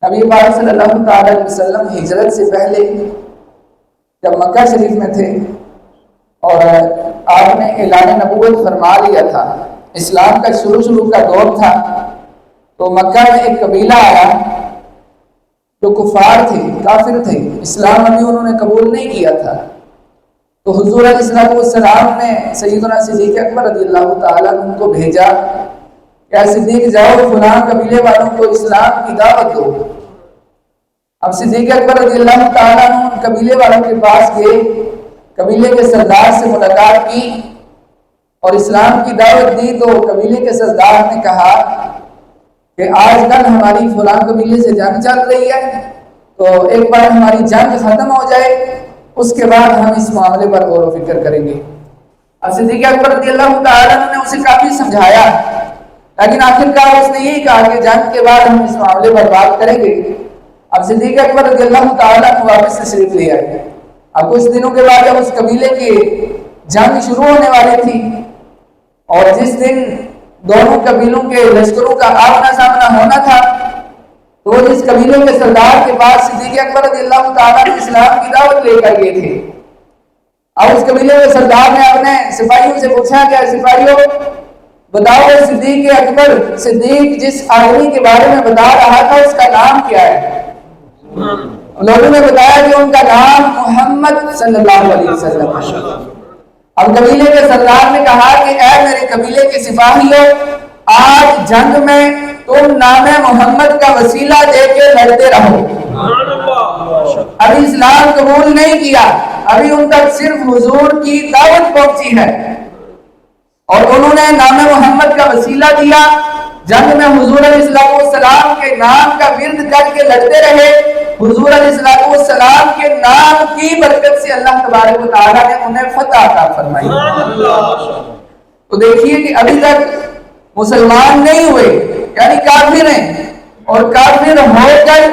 نبی پاک صلی اللہ تعالی علیہ وسلم ہجرت سے پہلے جب مکہ شریف میں تھے اور آپ نے اعلان نبوت فرما لیا تھا، اسلام کا شروع کا دور تھا، تو مکہ میں ایک قبیلہ آیا جو کفار تھے، کافر تھے، اسلام ابھی انہوں نے قبول نہیں کیا تھا۔ تو حضور علیہ السلام نے سیدنا صدیق اکبر رضی اللہ تعالیٰ عنہ کو بھیجا کہ صدیق جاؤ فلاں قبیلے والوں کو اسلام کی دعوت دو۔ اب صدیق اکبر رضی اللہ تعالیٰ عنہ ان قبیلے والوں کے پاس گئے، قبیلے کے سردار سے ملاقات کی اور اسلام کی دعوت دی۔ تو قبیلے کے سردار نے کہا کہ آج کل ہماری فلاں قبیلے سے جنگ چل رہی ہے، تو ایک بار ہماری جنگ ختم ہو جائے، اس کے بعد ہم اس معاملے پر غور و فکر کریں گے۔ اب صدیق اکبر رضی اللہ تعالیٰ عنہ نے اسے کافی سمجھایا، لیکن آخرکار اس نے یہی کہا کہ جنگ کے بعد ہم اس معاملے پر بات کریں گے۔ اب صدیق اکبر رضی اللہ تعالیٰ عنہ واپس تشریف لے آئے۔ اب کچھ دنوں کے بعد جب اس قبیلے کی جنگ شروع ہونے والی تھی اور جس دن دونوں قبیلوں کے لشکروں کا آمنا سامنا ہونا تھا، تو جس قبیلے کے سردار کے پاس صدیق اکبر رضی اللہ تعالیٰ عنہ اسلام کی دعوت لے کر گئے تھے۔ اب اس قبیلے کے سردار نے اپنے سپاہیوں سے پوچھا کہ سپاہیوں بتاؤ صدیق اکبر، صدیق جس آدمی کے بارے میں بتا رہا تھا اس کا نام کیا ہے؟ لوگوں نے بتایا کہ ان کا نام محمد صلی اللہ علیہ وسلم ہے۔ اب قبیلے کے سردار نے کہا کہ اے میرے قبیلے کے سپاہیوں، آج جنگ میں تم نام محمد کا وسیلہ دے کے لڑتے رہو۔ ابھی اسلام قبول نہیں کیا، ابھی ان تک صرف حضور کی دعوت پہنچی ہے اور انہوں نے نام محمد کا وسیلہ دیا، جنگ میں حضور علیہ السلام کے نام کا ورد کر کے لڑتے رہے۔ حضور علیہ السلام کے نام کی برکت سے اللہ تبارک و تعالیٰ نے انہیں فتح عطا فرمائی۔ تو دیکھیے کہ ابھی تک مسلمان نہیں ہوئے، یعنی کافر ہیں، اور کافر ہو کر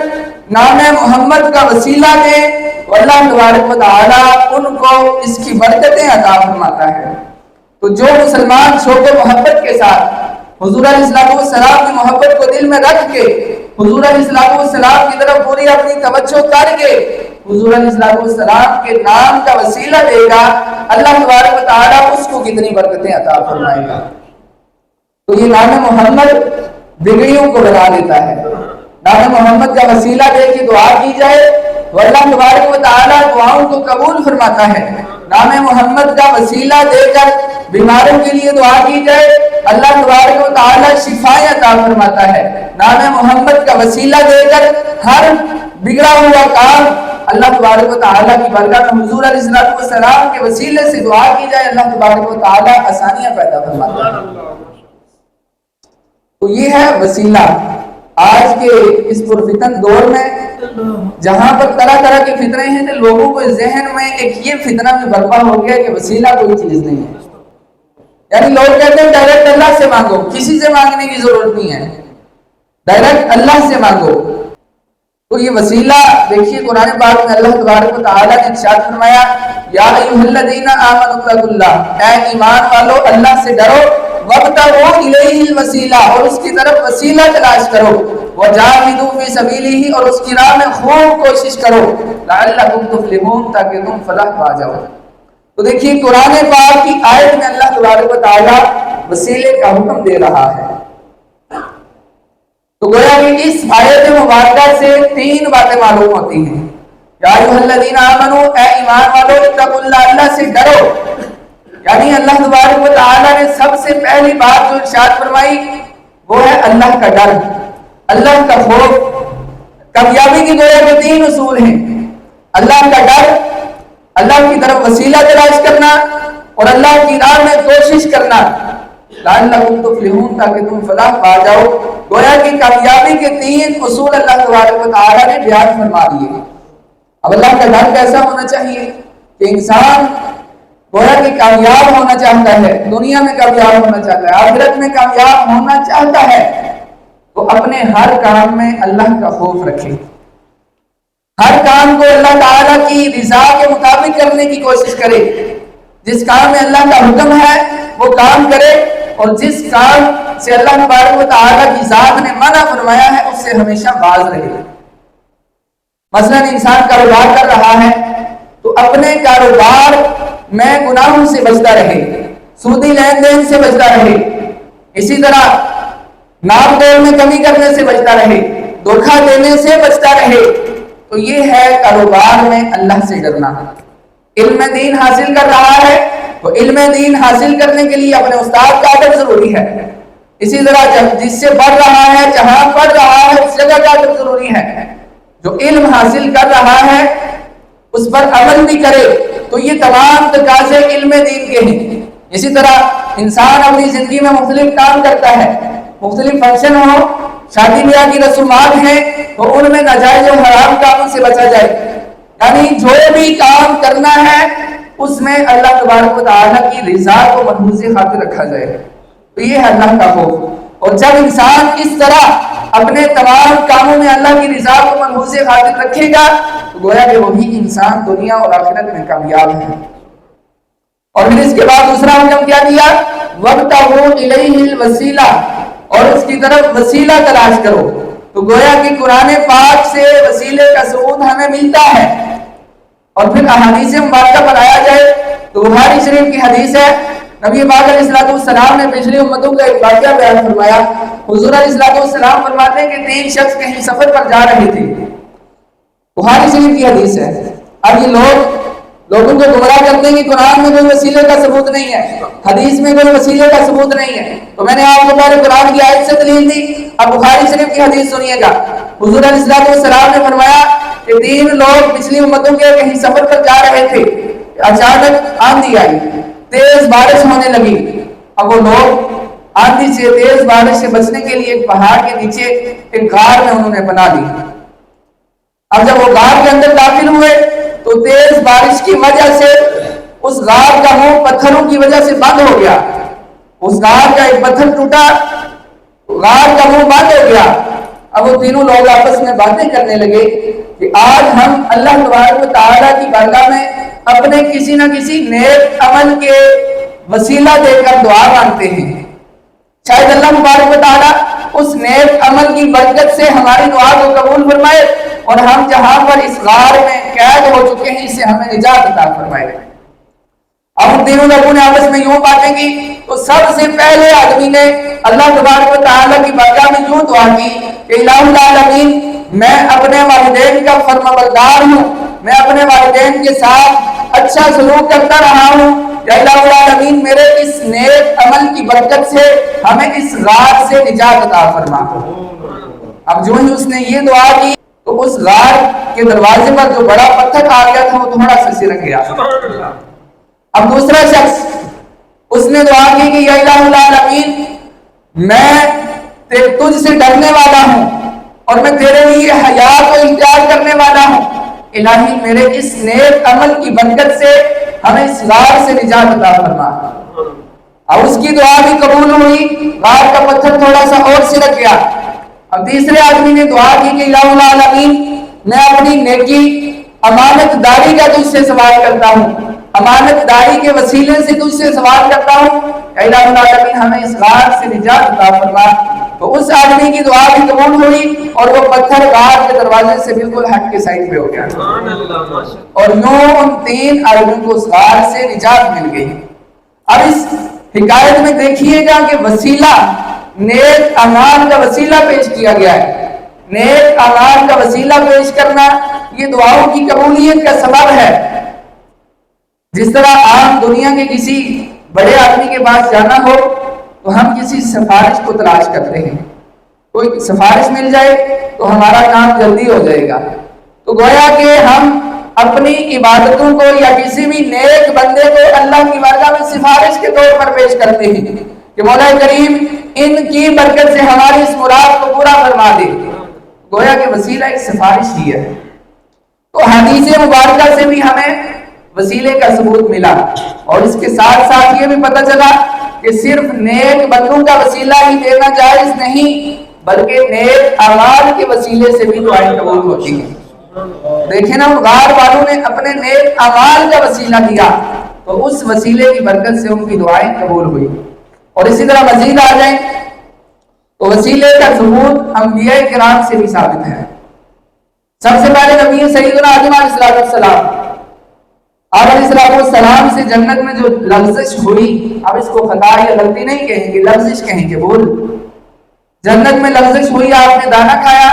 نام محمد کا وسیلہ دے تو اللہ تبارک و تعالیٰ ان کو اس کی برکتیں عطا فرماتا ہے۔ تو جو مسلمان شوق و محبت کے ساتھ حضور علیہ السلام کی محبت کو دل میں رکھ کے حضور علیہ السلام کی طرف پوری اپنی توجہ کر کے حضور علیہ السلام کے نام کا وسیلہ دے گا، اللہ تبارک و تعالیٰ اس کو کتنی برکتیں عطا فرمائے گا۔ تو یہ نام محمد بگڑیوں کو بنا دیتا ہے۔ نام محمد کا وسیلہ دے کے دعا کی جائے تو اللہ تبارک و تعالیٰ دعاؤں کو قبول فرماتا ہے۔ نام محمد کا وسیلہ دے کر بیماروں کے لیے دعا کی جائے، اللہ تبارک و تعالیٰ شفائیں عطا فرماتا ہے۔ نام محمد کا وسیلہ دے کر ہر بگڑا ہوا کام اللہ تبارک و تعالیٰ کی بارگاہ میں حضور علیہ السلام کے وسیلے سے دعا کی جائے، اللہ تبارک و تعالیٰ آسانیاں پیدا فرماتا ہے۔ تو یہ ہے وسیلہ۔ آج کے اس پرفتن دور میں جہاں پر طرح طرح کے فتنے ہیں، تو لوگوں کو ذہن میں ایک یہ فتنہ بھی برپا ہو گیا کہ وسیلہ کوئی چیز نہیں ہے۔ یعنی لوگ کہتے ہیں ڈائریکٹ اللہ سے مانگو، کسی سے مانگنے کی ضرورت نہیں ہے، ڈائریکٹ اللہ سے مانگو۔ تو یہ وسیلہ دیکھیے قرآن پاک میں اللہ تبارک و تعالیٰ نے ارشاد فرمایا، یا ایھا الذین آمنوا اتقوا اللہ، اے ایمان والو اللہ سے ڈرو، وابتغوا الیہ الوسیلہ، اور اس کی طرف وسیلہ تلاش کرو، وجاہدوا فی سبیلہ، اور اس کی راہ میں خوب کوشش کرو، لعلکم تفلحون، تاکہ تم فلاح پا جاؤ۔ تو دیکھیے قرآن پاک کی آیت میں اللہ تبارک و تعالیٰ وسیلے کا حکم دے رہا ہے۔ تو گویا کہ اس آیت مبارکہ سے تین باتیں معلوم ہوتی ہیں۔ یا ایھا الذین آمنوا، اے ایمان والو، اتقوا اللہ، اللہ سے ڈرو۔ یعنی اللہ تبارک و تعالیٰ نے سب سے پہلی بات جو ارشاد فرمائی وہ ہے اللہ کا ڈر، اللہ کا خوف۔ کامیابی کی گویا کے تین اصول ہیں: اللہ کا ڈر، اللہ کی طرف وسیلہ تلاش کرنا، اور اللہ کی راہ میں کوشش کرنا، لعلکم تفلحون، تاکہ تم فلاح پا جاؤ۔ گویا کہ کامیابی کے تین اصول اللہ تبارک و تعالیٰ نے بیان فرما دیے۔ اب اللہ کا ڈر کیسا ہونا چاہیے کہ انسان گویا کہ کامیاب ہونا چاہتا ہے، دنیا میں کامیاب ہونا چاہتا ہے، آخرت میں کامیاب ہونا چاہتا ہے، تو اپنے ہر کام میں اللہ کا خوف رکھے، ہر کام کو اللہ تعالیٰ کی رضا کے مطابق کرنے کی کوشش کرے۔ جس کام میں اللہ کا حکم ہے وہ کام کرے، اور جس کام سے اللہ تبارک و تعالیٰ کی ذات نے منع فرمایا ہے اس سے ہمیشہ باز رہے۔ مثلا انسان کاروبار کر رہا ہے تو اپنے کاروبار میں گناہوں سے بچتا رہے، سودی لین دین سے بچتا رہے، اسی طرح ناپ تول میں کمی کرنے سے بچتا رہے، دھوکہ دینے سے بچتا رہے. تو یہ ہے کاروبار میں اللہ سے ڈرنا. علم دین حاصل کر رہا ہے تو علم دین حاصل کرنے کے لیے اپنے استاد کا ادب ضروری ہے. اسی طرح جس سے پڑھ رہا ہے، جہاں پڑھ رہا ہے اس جگہ کا ادب ضروری ہے. جو علم حاصل کر رہا ہے اس پر عمل بھی کرے. تو یہ تمام تقاضے علم دین کے ہیں. اسی طرح انسان اپنی زندگی میں مختلف کام کرتا ہے، مختلف فنکشن ہو، شادی بیاہ کی رسومات ہیں تو ان میں ناجائز و حرام کاموں سے بچا جائے. یعنی جو بھی کام کرنا ہے اس میں اللہ تبارک و تعالیٰ کی رضا کو محفوظ خاطر رکھا جائے. تو یہ ہے اللہ کا خوف. اور جب انسان اس طرح اپنے تمام کاموں میں اللہ کی رضا کو محفوظ خاطر رکھے گا تو گویا کہ وہی انسان دنیا اور آخرت میں کامیاب ہے. اور پھر اس کے بعد دوسرا حکم کیا دیا؟ وَابْتَغُوا إِلَيْهِ الْوَسِيلَةَ، اور اس کی طرف وسیلہ تلاش کرو. تو گویا کہ قرآن پاک سے وسیلے کا ثبوت ہمیں ملتا ہے. اور پھر احادیث مبارکہ پر آیا جائے تو بخاری شریف کی حدیث ہے، نبی پاک علیہ السلام نے پچھلی امتوں کا ایک واقعہ بیان فرمایا. حضور علیہ السلام فرماتے ہیں کہ 3 شخص کہیں سفر پر جا رہے تھے. بخاری شریف کی حدیث ہے. اب یہ لوگوں کو گمراہ کرتے ہیں کہ قرآن میں کوئی وسیلے کا ثبوت نہیں ہے، حدیث میں کوئی وسیلے کا ثبوت نہیں ہے. تو میں نے آپ کو پہلے قرآن کی آیت سے دلیل دی، اب بخاری شریف کی حدیث سنیے گا. حضور علیہ السلام نے فرمایا کہ 3 لوگ پچھلی امتوں کے کہیں سفر پر جا رہے تھے. اچانک آندھی آئی، تیز بارش ہونے لگی. اب وہ لوگ آندھی سے، تیز بارش سے بچنے کے لیے ایک پہاڑ کے نیچے ایک غار میں انہوں نے بنا لی. اب جب وہ غار کے اندر داخل ہوئے تو تیز بارش کی وجہ سے اس غار کا منہ پتھروں کی وجہ سے بند ہو گیا. اس غار کا ایک پتھر ٹوٹا، غار کا منہ بند ہو گیا. اب وہ تینوں لوگ آپس میں باتیں کرنے لگے کہ آج ہم اللہ تبارک و تعالیٰ کی بارگاہ میں اپنے کسی نہ کسی نیک عمل کے وسیلہ دے کر دعا مانگتے ہیں. شاید اللہ تبارک و تعالیٰ اس نیک عمل کی برکت سے ہماری دعا کو قبول فرمائے اور ہم جہاں پر اس غار میں قید ہو چکے ہیں اس سے ہمیں نجات عطا فرمائے. اب ان تینوں لوگوں نے آپس میں یوں باتیں کی تو سب سے پہلے آدمی نے اللہ تبارک و تعالیٰ کی بارگاہ میں یوں دعا کی کہ الہ العالمین، میں اپنے والدین کا فرمانبردار ہوں، میں اپنے والدین کے ساتھ اچھا سلوک کرتا رہا ہوں. یا الہ العالمین، میرے اس نیک عمل کی برکت سے ہمیں اس غار سے نجات عطا فرما. اب جو ہی اس نے یہ دعا کی تو اس غار کے دروازے پر جو بڑا پتھر آ گیا تھا وہ تھوڑا سا سرک گیا. اب دوسرا شخص اس نے دعا کی کہ یا الہ العالمین، میں تجھ سے ڈرنے والا ہوں اور میں تیرے لیے حیا کو اختیار کرنے والا ہوں. الہی، میرے اس نیک عمل کی برکت سے ہمیں اس غار سے نجات عطا فرما. اور اس کی دعا بھی قبول ہوئی، غار کا پتھر تھوڑا سا اور سرک گیا. اب تیسرے آدمی نے دعا کی کہ الہ العالمین، میں اپنی نیکی امانت داری کا تجھ سے سوال کرتا ہوں، امانت داری کے وسیلے سے تجھ سے سوال کرتا ہوں، الہ العالمین ہمیں اس غار سے نجات عطا فرما. تو اس آدمی کی دعا بھی قبول ہوئی اور وہ پتھر غار کے دروازے سے بالکل ہٹ کے سائڈ پہ ہو گیا. اور یوں ان 3 آدمیوں کو اس غار سے نجات مل گئی. اب اس حکایت میں دیکھیے گا کہ وسیلہ نیک اعمال کا وسیلہ پیش کیا گیا ہے. نیک اعمال کا وسیلہ پیش کرنا یہ دعاؤں کی قبولیت کا سبب ہے. جس طرح عام دنیا کے کسی بڑے آدمی کے پاس جانا ہو تو ہم کسی سفارش کو تلاش کرتے ہیں، کوئی سفارش مل جائے تو ہمارا کام جلدی ہو جائے گا. تو گویا کہ ہم اپنی عبادتوں کو یا کسی بھی نیک بندے کو اللہ کی بارگاہ میں سفارش کے طور پر پیش کرتے ہیں کہ مولا کریم ان کی برکت سے ہماری اس مراد کو پورا فرما دے. گویا کہ وسیلہ ایک سفارش ہی ہے. تو حدیث مبارکہ سے بھی ہمیں وسیلے کا ثبوت ملا اور اس کے ساتھ ساتھ یہ بھی پتہ چلا کہ صرف نیک بندوں کا وسیلہ ہی دینا جائز نہیں بلکہ نیک اعمال کے وسیلے سے بھی دعائیں قبول ہوتی ہیں. دیکھیں نا، غار والوں نے اپنے نیک اعمال کا وسیلہ دیا تو اس وسیلے کی برکت سے ان کی دعائیں قبول ہوئی. اور اسی طرح مزید آ جائیں تو وسیلے کا ثبوت انبیاء کرام سے بھی ثابت ہے. سب سے پہلے نبی سیدنا آدم علیہ السلام، آدم علیہ السلام سے جنت میں جو لغزش ہوئی، اب اس کو خطا یا غلطی نہیں کہیں گے، لغزش کہیں گے، بول جنت میں لغزش ہوئی، آپ نے دانا کھایا۔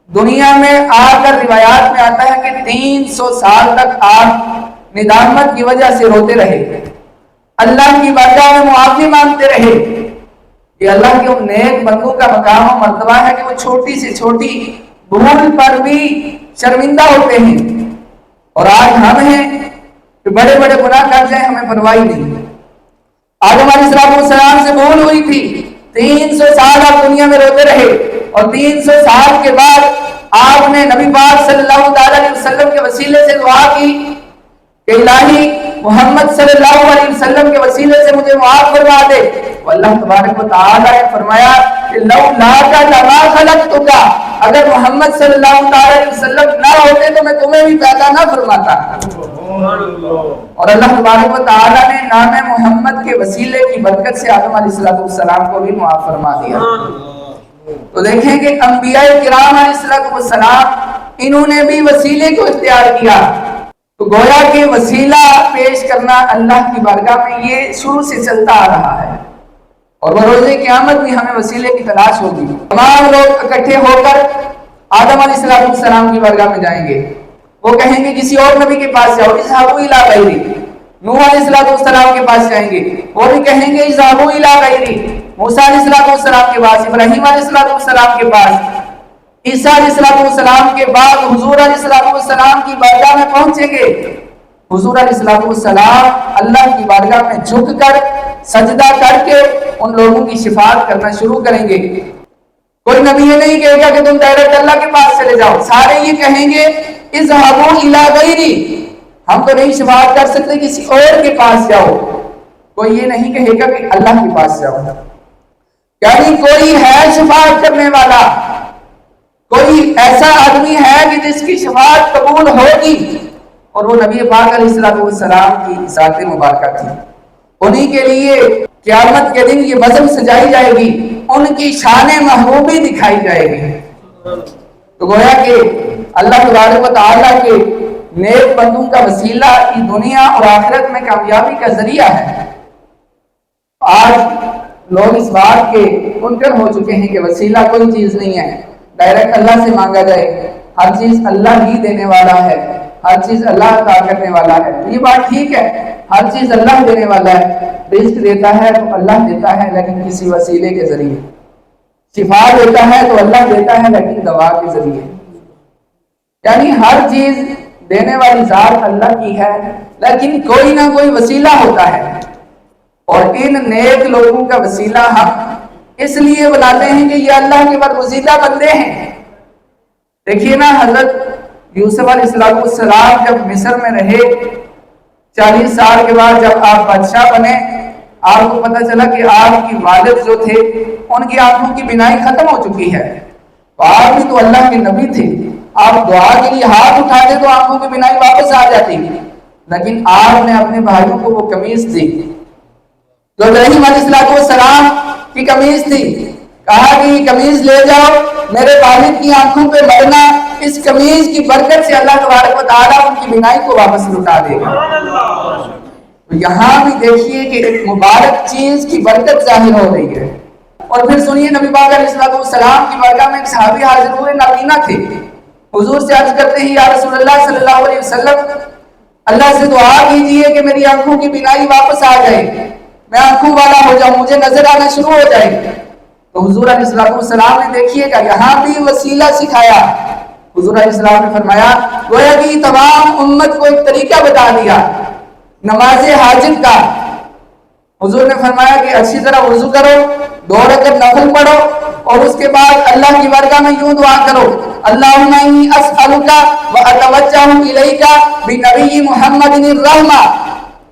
دنیا میں آ کر روایات میں آتا ہے کہ 300 سال تک آپ ندامت کی وجہ سے روتے رہے، اللہ کی بارگاہ میں معافی مانگتے رہے۔ یہ اللہ کے ان نیک بندوں کا مقام و مرتبہ ہے کہ وہ چھوٹی سے چھوٹی بھول پر بھی شرمندہ ہوتے ہیں، اور آج ہم ہیں کہ بڑے بڑے گناہ کر جائیں ہمیں پرواہ نہیں۔ آدم علیہ السلام سے بھول ہوئی تھی، 300 سال آپ دنیا میں روتے رہے، اور 300 سال کے بعد آپ نے نبی پاک صلی اللہ علیہ وسلم کے وسیلے سے دعا کی کہ الہی محمد صلی اللہ علیہ وسلم کے وسیلے سے مجھے معاف فرما دے۔ اللہ تبارک و تعالی نے فرمایا کہ لولاک لما خلقتک، اگر محمد صلی اللہ علیہ وسلم نہ ہوتے تو میں تمہیں بھی پیدا نہ فرماتا۔ اور اللہ تبارک و تعالی نے نام محمد کے وسیلے کی برکت سے آدم علیہ السلام کو بھی معاف فرما دیا۔ تو دیکھیں کہ انبیاء کرام علیہ السلام انہوں نے بھی وسیلے کو اختیار کیا، تو گویا کہ وسیلہ پیش کرنا اللہ کی بارگاہ میں یہ شروع سے چلتا آ رہا ہے، اور بروز قیامت بھی ہمیں وسیلے کی تلاش ہوگی۔ تمام لوگ اکٹھے ہو کر آدم علیہ السلام کی بارگاہ میں جائیں گے، وہ کہیں گے کسی اور نبی کے پاس جاؤ، اذهبوا الى غیری۔ نوح علیہ السلام کے پاس جائیں گے، وہ بھی کہیں گے اذهبوا الى غیری۔ موسیٰ علیہ السلام کے پاس، ابراہیم علیہ السلام کے پاس، عیسیٰ علیہ السلام کے بعد حضور علیہ السلام کی بارگاہ میں پہنچیں گے۔ حضور علیہ السلام اللہ کی بارگاہ میں جھک کر سجدہ کر کے ان لوگوں کی شفاعت کرنا شروع کریں گے۔ کوئی نبی یہ نہیں کہے گا کہ تم ڈائریکٹ اللہ کے پاس چلے جاؤ، سارے یہ کہیں گے اذهبوا الى غیری، ہم تو نہیں شفاعت کر سکتے، کسی اور کے پاس جاؤ۔ کوئی یہ نہیں کہے گا کہ اللہ کے پاس جاؤ، یعنی کوئی ہے شفاعت کرنے والا، کوئی ایسا آدمی ہے کہ جس کی شفاعت قبول ہوگی، اور وہ نبی پاک علیہ السلام کی ذات مبارکہ تھی۔ انہی کے لیے قیامت کے دن یہ بزم سجائی جائے گی، ان کی شان محبوبی دکھائی جائے گی۔ تو گویا کہ اللہ تبارک و تعالیٰ کے نیک بندوں کا وسیلہ کی دنیا اور آخرت میں کامیابی کا ذریعہ ہے۔ آج لوگ اس بات کے منکر ہو چکے ہیں کہ وسیلہ کوئی چیز نہیں ہے، ڈائریکٹ اللہ سے مانگا جائے، ہر چیز اللہ ہی دینے والا ہے، ہر چیز اللہ عطا کرنے والا ہے۔ یہ بات ٹھیک ہے، ہر چیز اللہ دینے والا ہے، رزق دیتا ہے تو اللہ دیتا ہے لیکن کسی وسیلے کے ذریعے، شفا دیتا ہے تو اللہ دیتا ہے لیکن دوا کے ذریعے، یعنی ہر چیز دینے والی ذات اللہ کی ہے، لیکن کوئی نہ کوئی وسیلہ ہوتا ہے، اور ان نیک لوگوں کا وسیلہ ہم اس لیے بناتے ہیں کہ یہ اللہ کے برگزیدہ بندے ہیں۔ دیکھیے نا، حضرت یوسف علیہ السلام جب مصر میں رہے، 40 سال کے بعد جب آپ بادشاہ بنے، آپ کو پتہ چلا کہ آپ کی والد جو تھے ان کی آنکھوں کی بینائی ختم ہو چکی ہے، تو آپ بھی تو اللہ کے نبی تھے، آپ دعا کے لیے ہاتھ اٹھاتے تو آنکھوں کی بینائی واپس آ جاتی، لیکن آپ نے اپنے بھائیوں کو وہ قمیص دی جو ابراہیم علیہ السلام کی قمیص تھی، کہا کہ یہ قمیص لے جاؤ، میرے والد کی آنکھوں پہ مرنا، اس قمیص کی برکت سے اللہ تبارک و تعالیٰ ان کی بینائی کو واپس لوٹا دے گا۔ تو یہاں بھی دیکھیے کہ ایک مبارک چیز کی برکت ظاہر ہو رہی ہے۔ اور پھر سنیے، نبی پاک علیہ السلام کی بارگاہ میں ایک صحابی حاضر ہوئے، نابینا تھے، حضور سے عرض کرتے ہیں یا رسول اللہ صلی اللہ علیہ وسلم، اللہ سے دعا کیجئے کہ میری آنکھوں کی بینائی واپس آ جائے، میں آنکھوں والا ہو جاؤں، مجھے نظر آنا شروع ہو جائے۔ تو حضور علیہ السلام نے دیکھیے گا یہاں بھی وسیلہ سکھایا۔ حضور علیہ السلام نے فرمایا گویا کہ تمام امت کو ایک طریقہ بتا دیا نماز حاجت کا۔ حضور نے فرمایا کہ اچھی طرح وضو کرو، 2 رکعت نفل پڑھو، اور اس کے بعد اللہ کی بارگاہ میں یوں دعا کرو، اللہم انی اسألک واتوجہ الیک بنبی محمد الرحمہ،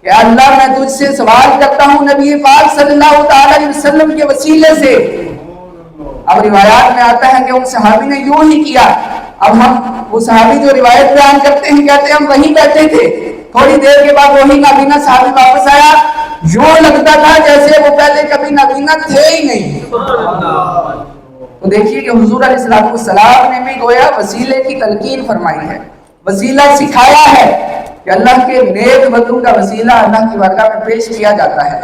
کہ اللہ میں تجھ سے سوال کرتا ہوں نبی پاک صلی اللہ علیہ وسلم کے وسیلے سے۔ اب روایات میں آتا ہے کہ ان صحابی نے یوں ہی کیا۔ اب ہم وہ صحابی جو روایت بیان کرتے ہیں کہتے ہیں ہم وہیں بیٹھے تھے، تھوڑی دیر کے بعد وہی نابینا صحابی واپس آیا، یوں لگتا تھا جیسے وہ پہلے کبھی نابینا تھے ہی نہیں۔ تو دیکھیے کہ حضور علیہ السلام نے بھی گویا وسیلے کی تلقین فرمائی ہے، وسیلہ سکھایا ہے کہ اللہ کے نیک بندوں کا وسیلہ اللہ کی بارگاہ میں پیش کیا جاتا ہے،